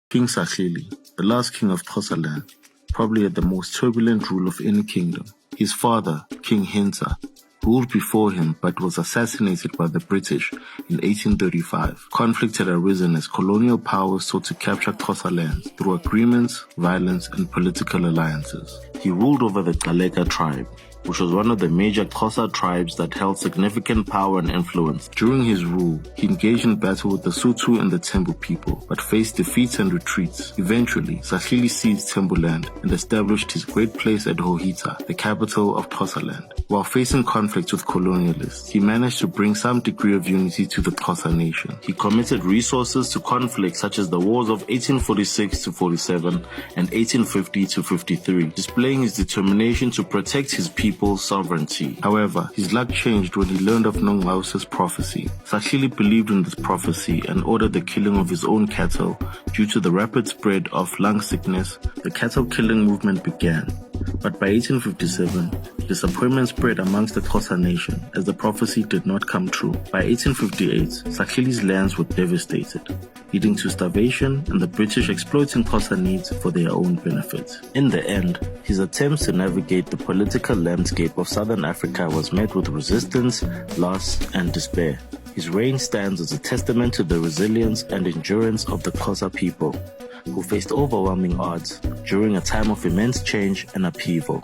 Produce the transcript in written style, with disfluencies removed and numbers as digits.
King Sarhili, the last king of Xhosaland, probably had the most turbulent rule of any kingdom. His father, King Ka-Hintsa, ruled before him but was assassinated by the British in 1835. Conflict had arisen as colonial powers sought to capture Xhosaland through agreements, violence, and political alliances. He ruled over the Ka-Hintsa tribe, which was one of the major Xhosa tribes that held significant power and influence. During his rule, he engaged in battle with the Sotho and the Tembu people, but faced defeats and retreats. Eventually, Sarhili seized Tembuland and established his great place at Ka-Hintsa, the capital of Xhosaland. While facing conflicts with colonialists, he managed to bring some degree of unity to the Xhosa nation. He committed resources to conflicts such as the wars of 1846-47 and 1850-53, displaying his determination to protect his people's sovereignty. However, his luck changed when he learned of Nongqawusa's prophecy. Sarhili believed in this prophecy and ordered the killing of his own cattle. Due to the rapid spread of lung sickness, the cattle killing movement began. But by 1857, disappointment spread amongst the Xhosa nation as the prophecy did not come true. By 1858, Sarhili's lands were devastated, leading to starvation and the British exploiting Xhosa needs for their own benefit. In the end, his attempts to navigate the political landscape of Southern Africa was met with resistance, loss, and despair. His reign stands as a testament to the resilience and endurance of the Xhosa people, who faced overwhelming odds during a time of immense change and upheaval.